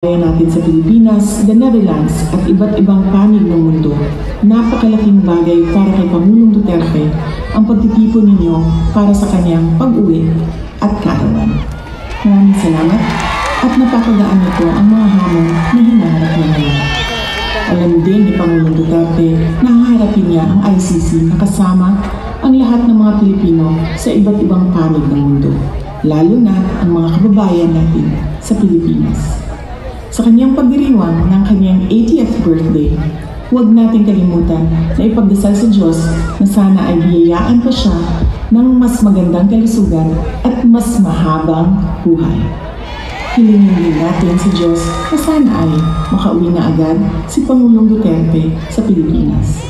natin sa Pilipinas, the Netherlands at iba't ibang panig ng mundo, napakalaking bagay para kay Pangulong Duterte ang pagtitipon ninyo para sa kanyang pag-uwi at kaarawan. Maraming salamat at napakagaan nito ang mga hamon na hinaharap niya ngayon. Alam din ni Pangulong Duterte na haharapin niya ang ICC na kasama ang lahat ng mga Pilipino sa iba't ibang panig ng mundo, lalo na ang mga kababayan natin sa Pilipinas. Sa kanyang pagdiriwang ng kanyang 80th birthday, huwag nating kalimutan na ipagdasal sa Diyos na sana ay biyayaan pa siya ng mas magandang kalusugan at mas mahabang buhay. Hilingin din natin sa Diyos na sana ay makauwi na agad si Pangulong Duterte sa Pilipinas.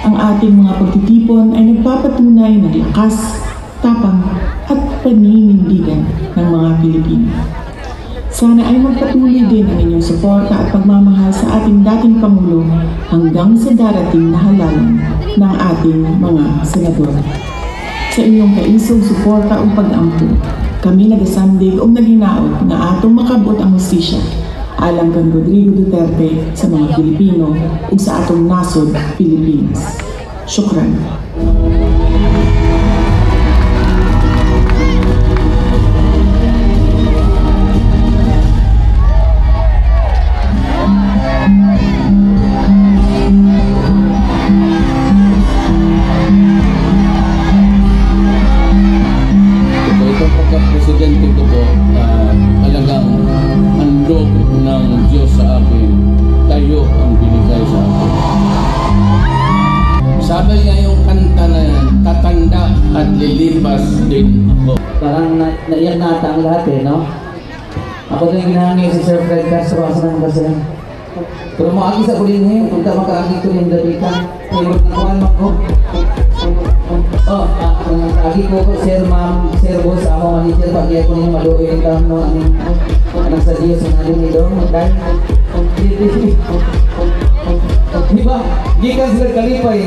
Ang ating mga pagtitipon ay nagpapatunay ng lakas, tapang at paninindigan ng mga Pilipino. Sana ay magpatuloy din ang inyong suporta at pagmamahal sa ating dating Pangulo hanggang sa darating na halalan ng ating mga senador. Sa inyong kaisog suporta o pag-ampo, kami nagasandig o naghinaot na atong makabot ang hustisya alang kang Rodrigo Duterte sa mga Pilipino o sa atong nasod, Pilipinas. Syukran. Presidente ko po, talagang handog ng Diyos sa akin, tayo ang binigay sa akin. Sabi niya yung kanta na yan, tatanda at lilipas din ako. Parang naiyak na ata ang lahat no? Ako din ginahangin si Sir Fred Castro, asan ang kasi. Pero maagi sa kulinhin, kung ta makaagi ko yung dabikan, kayo magkakuhan ko. Lagi ko Sir Ma'am, Sir Boss, ako manager, pag-iya ko ninyo maluoy yung tamo ang sa Diyos ang natin nito. Diba? Gikan sila kalipay,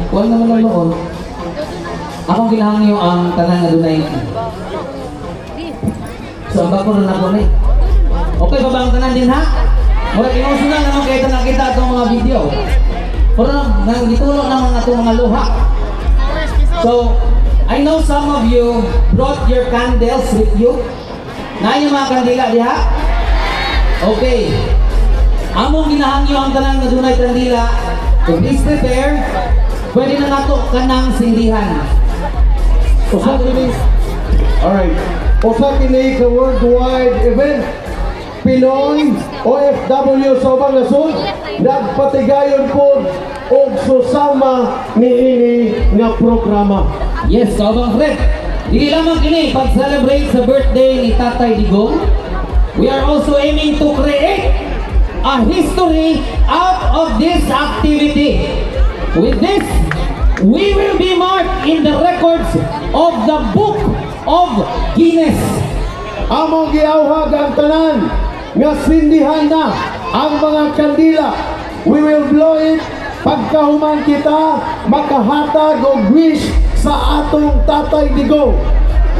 huwag naman na noon. Akong kinahangin yung ang tanang na dunay. So, ang bako na ako na eh. Okay, ba ang tanan din ha? Wala, emotional naman kahit nakita itong mga video. Pero nang gitulong naman itong mga luha. So, I know some of you brought your candles with you. Na yung mga kandila diha? Okay. Among ginahangyo ang tanang na dunay kandila. So please prepare. Pwede na nato kanang sindihan. Alright. Usa kini ka worldwide event. Pinoy OFW sa ubang nasod nagpatigayon po og susama niini nga programa. Yes, kaubang Fred. Hindi lamang kini pag-celebrate sa birthday ni Tatay Digong. We are also aiming to create a history out of this activity. With this, we will be marked in the records of the Book of Guinness. Among giawhag ang tanan nga sindihan na ang mga kandila. We will blow it pagkahuman kita makahatag og wish sa atong Tatay Digong.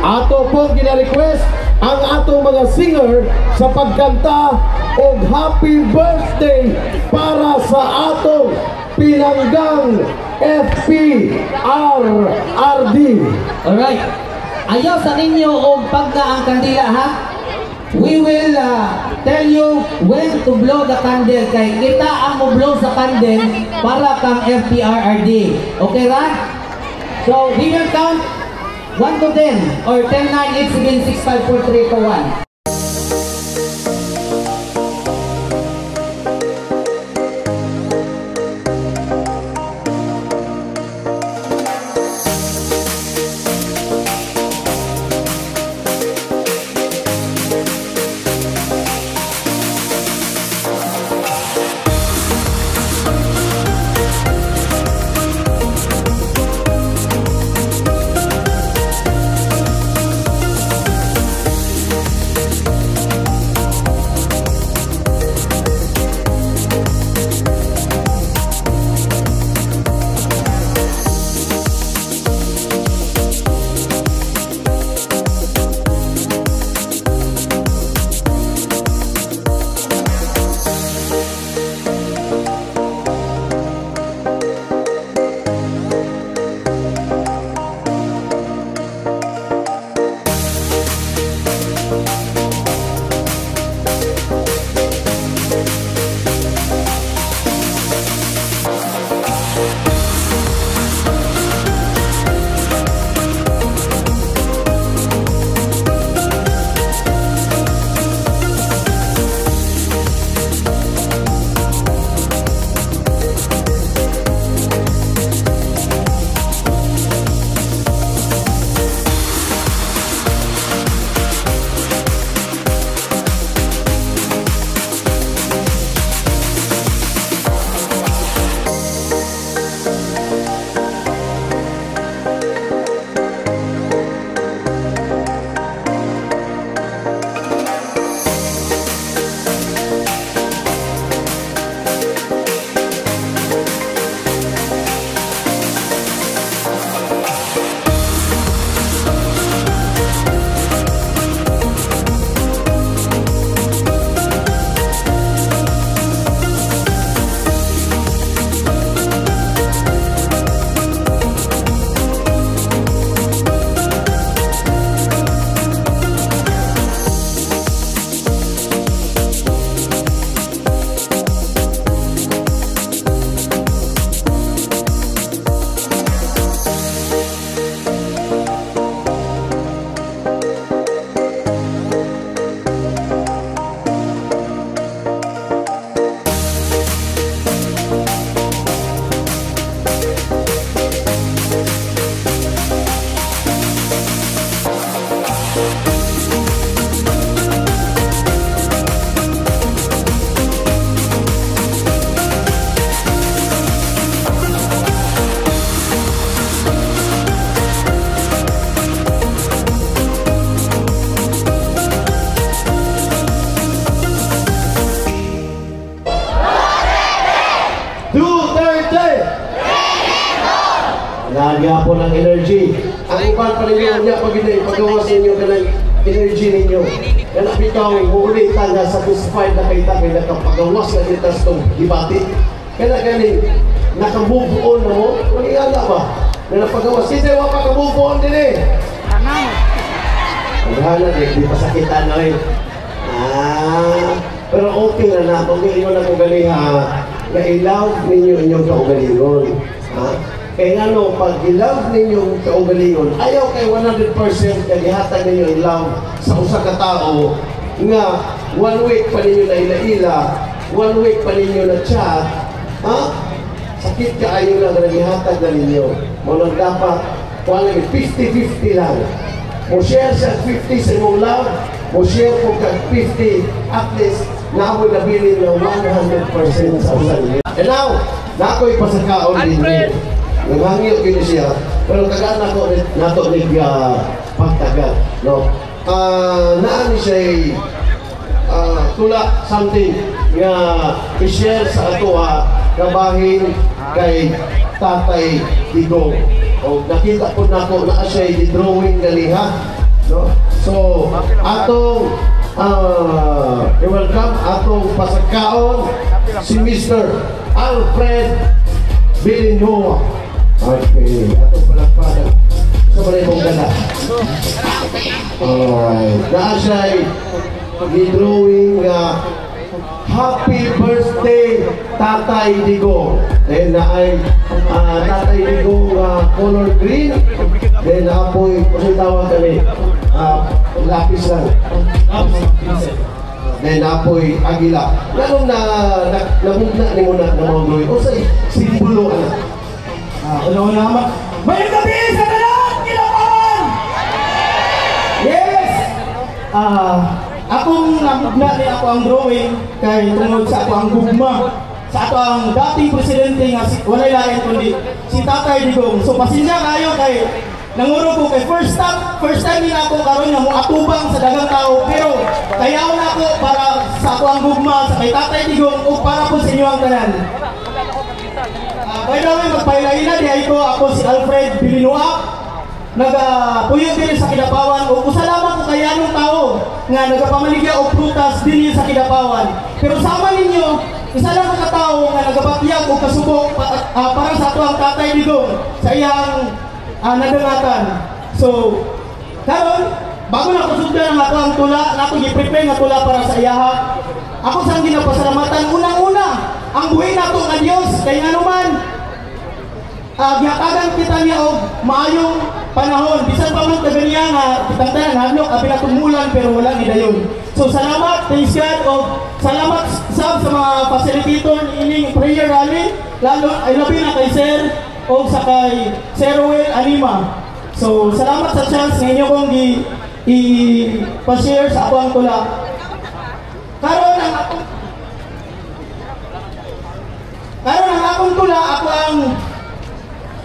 Ato po gina-request ang atong mga singer sa pagkanta og happy birthday para sa atong pinanggang FPRRD. Alright. Ayaw sa ninyo og pagka ang kandila ha. We will tell you when to blow the candle kay kita ang mo blow sa candle para kang FPRRD. Okay ra? So we will count 1 to 10 or 10, 9, 8, 7, 6, 5, 4, 3, 2, 1. Nagyapon ng energy. Ang uban pa ninyo niya pag pagawas ninyo ka ng energy ninyo. Yan ang bitaw, muli ta nga satisfied na kita kay nakapagawas na kita sa itong debate. Kaya galing, nakamove on na mo, magigala ba? Na napagawas, hindi mo makamove on din eh. Maghala, di pa sakitan na rin. Pero okay na na, kung hindi mo na kugaliha, na i-love ninyo inyong kaugalingon. Kaya nga no, pag i-love ninyo kaugalingon, ayaw kay 100% kalihatag ninyo i-love sa usa ka tao nga 1 week pa ninyo na ila-ila, 1 week pa ninyo na chat, sakit ka ayaw lang kalihatag na ninyo. Muna dapat, kung 50-50 lang. Mo share sa 50 sa imong love, mo share kung ka 50, at least, naamoy nabilin ng 100% sa usan niyo. And now, nako'y pasakaon din niyo. Naghangyo ko siya, pero tagaan ako nato ni pagtagat, no? Naan siya tula something nga i-share sa atoa kabahin kay Tatay Digong. O nakita po nako na siya i-drawing galiha, no? So atong i-welcome atong pasakaon si Mr. Alfred Villanueva. Okay, atong palakpakan sa balay mong gala. Alright, na siya i-drawing happy birthday Tatay Digong. Then na ay Tatay Digong color green. Then na apoy, kasi tawag kami lapis lang. Then na apoy agila. Ganun na namugna ni mo na mga drawing. O sa simbolo Ulang naman. Mayroong gabi sa talang Kilapan! Yes! Akong namugna ni ako ang drawing kay tungod sa ako ang gugma sa ato ang dating presidente nga walay lain kundi si Tatay Digong. So pasensya kayo kay nanguro ko kay first time din ako karon nga mo atubang sa daghang tao, pero kayaw na ako para sa ako ang gugma sa kay Tatay Digong o para po sa inyo ang tanan. By the way, magpailagina di ako si Alfred Villanueva. Nagapuyod din sa Kidapawan o kusalamat ko kaya nung tao nga nagapamaligya o prutas din sa Kidapawan. Pero sama ninyo, isa lang mga tao nga nagabatyag o kasubok para sa ato ang Tatay Digong sa iyang nadangatan. So, karon bago na kusugdan ang ato ang tula, na ako i-prepare nga tula para sa iyaha. Ako sa ginapasalamatan, unang-una, ang buhay nato nga Diyos, kaya nga naman, gihatagan kita niya og maayong panahon. Bisan pa man taganiya nga kitang hanok abi na tumulan pero wala gidayon. So salamat thanks God og salamat sa mga facilitator ining prayer rally, lalo ay labi na kay Sir og sa kay Sir Will Anima. So salamat sa chance ninyo kong i-pa-share sa ako ang tula. Karon ang akong tula, ako ang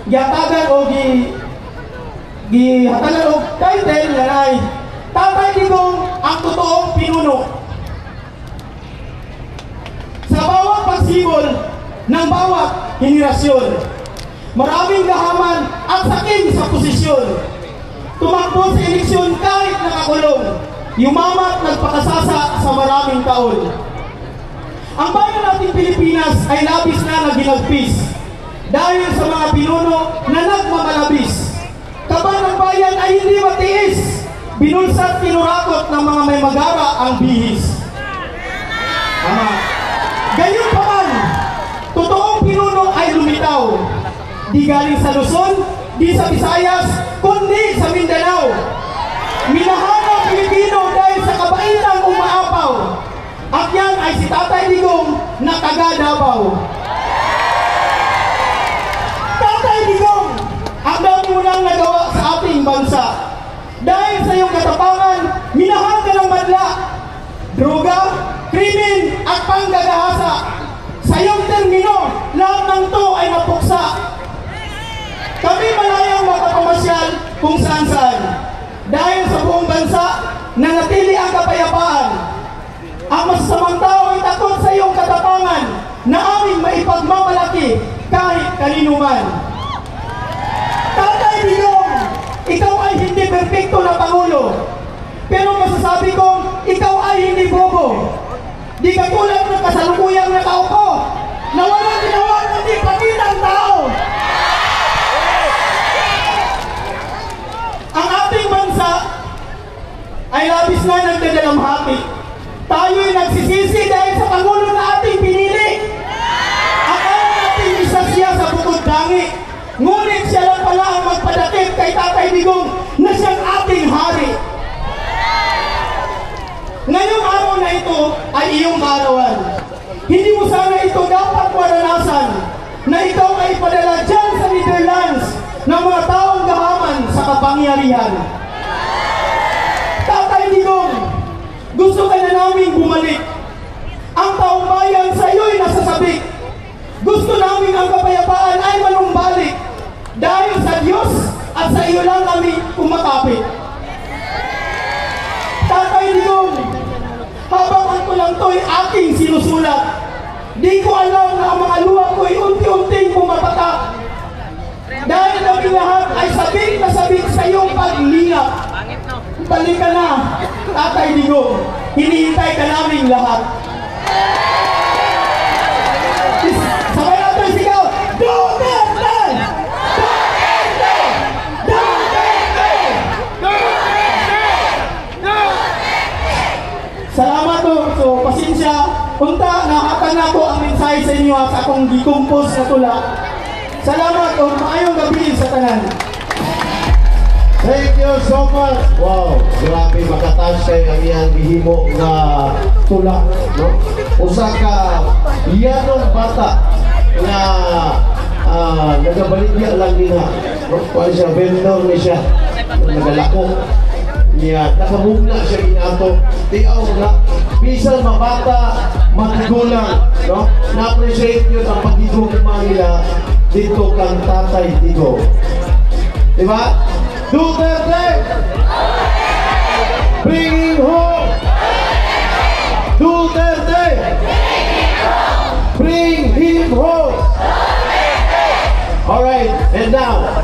gihatagan o gihatagan o title nga ay Tatay Digong ang totoong pinuno. Sa bawat pagsibol ng bawat henerasyon, maraming gahaman at sakim sa posisyon. Tumakbo sa eleksyon kahit nakakulong, yumamat nagpakasasa sa maraming taon. Ang bayan nating Pilipinas ay labis na naginagpis dahil sa mga pinuno na nagmamalabis. Kaban ng bayan ay hindi matiis, binulsat tinurakot ng mga may magara ang bihis. Gayon pa man, totoong pinuno ay lumitaw, di galing sa Luzon, di sa Visayas, kundi sa Mindanao. Minahal ang Pilipino dahil sa kabaitang umaapaw. At yan ay si Tatay Digong na taga Davao. Tatay Digong, ang dami mo nang nagawa sa ating bansa. Dahil sa iyong katapangan, minahal ka ng madla, droga, krimen at panggagahasa. Sa iyong termino, lahat ng to ay napuksa. Kami malayang makapamasyal kung saan-saan. Dahil sa buong bansa, nanatili ang kapayapaan. Ang masasamang tao ay takot sa iyong katapangan na aming maipagmamalaki kahit kanino man. hindi perfecto na Pangulo. Pero masasabi kong, ikaw ay hindi bobo. Di katulad ng kasalukuyang nakaupo, na walang ginawa kundi pakitang tao. Ang ating bansa ay labis na nagdadalamhati. Tayo'y nagsisisi dahil sa Pangulo na ating pinili. Akala natin isa siya sa bukod langit. Ngunit siya lang pala ang magpadakip kay Tatay Digong na siyang ating hari. Ngayong araw na ito ay iyong kaarawan. Hindi mo sana ito dapat maranasan na ikaw ay padala dyan sa Netherlands ng mga taong gahaman sa kapangyarihan. Tatay Digong, gusto ka na namin bumalik. Ang taong bayan sa iyo'y nasasabik. Gusto namin ang kapayapaan ay manumbalik. Dahil sa Diyos at sa iyo lang kami kumakapit. Tatay Digong, habang ang tulang to'y aking sinusulat, di ko alam na ang mga luha ko'y unti-unting pumapatak. Dahil kami lahat ay sabik na sabik sa iyong paglingap. Balik ka na, Tatay Digong. Hinihintay ka naming lahat. Sabay natin sigaw, Duterte! Duterte! Duterte! Duterte! Salamat to. So, pasensya. Punta, nakatan na ko ang mensahe sa inyo sa akong gikumpos na tula. Salamat o maayong gabi sa tanan. Thank you so much. Wow, grabe makatas kay ang iyang gihimo nga tula, no? Usa ka yanong bata nga nagabaligya lang nila. No? Kuan siya, vendor ni siya. Nagalako. Niya, nakabugna siya inato. Tiaw na, bisan mabata, matigulang, no? Na-appreciate yun ang pagigugma nila dito kang Tatay Digong. Diba? Duterte! Bringing home! Duterte! Bring him home! Alright, and now,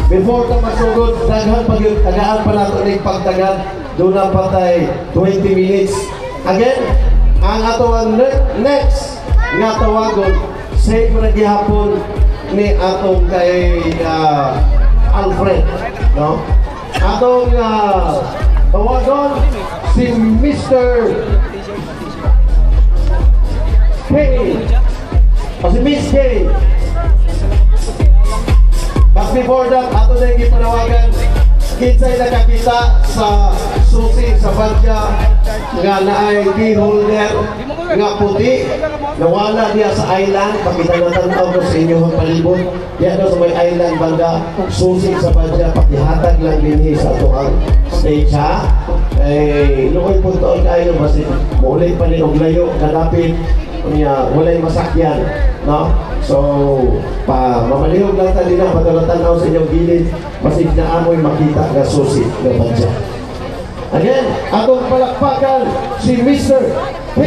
before ka masugod, tagaan pa nato ng pagtagal, doon na patay 20 minutes. Again, ang ato ang next nga tawagon, say ko na gihapon ni atong kay Alfred, no? Atong tawagon si Mr. K. O si Miss K. But before that, ato na yung ipanawagan, kinsay nakakita sa susi sa badya nga naay key holder nga puti, nawala diya sa island. Pakita na tanaw ko sa inyo ang palibot. Diyan sa may island banda, susi sa badya, pakihatag lang din sa ito stage ha. Noon po taon kayo, basta muli pa rin og layo, kadapit, walay masakyan, no? So, mamalihog lang tayo na, patulatan sa inyong gilid, masig na amoy makita na susi na badya. Again, atong palakpakan si Mr. K.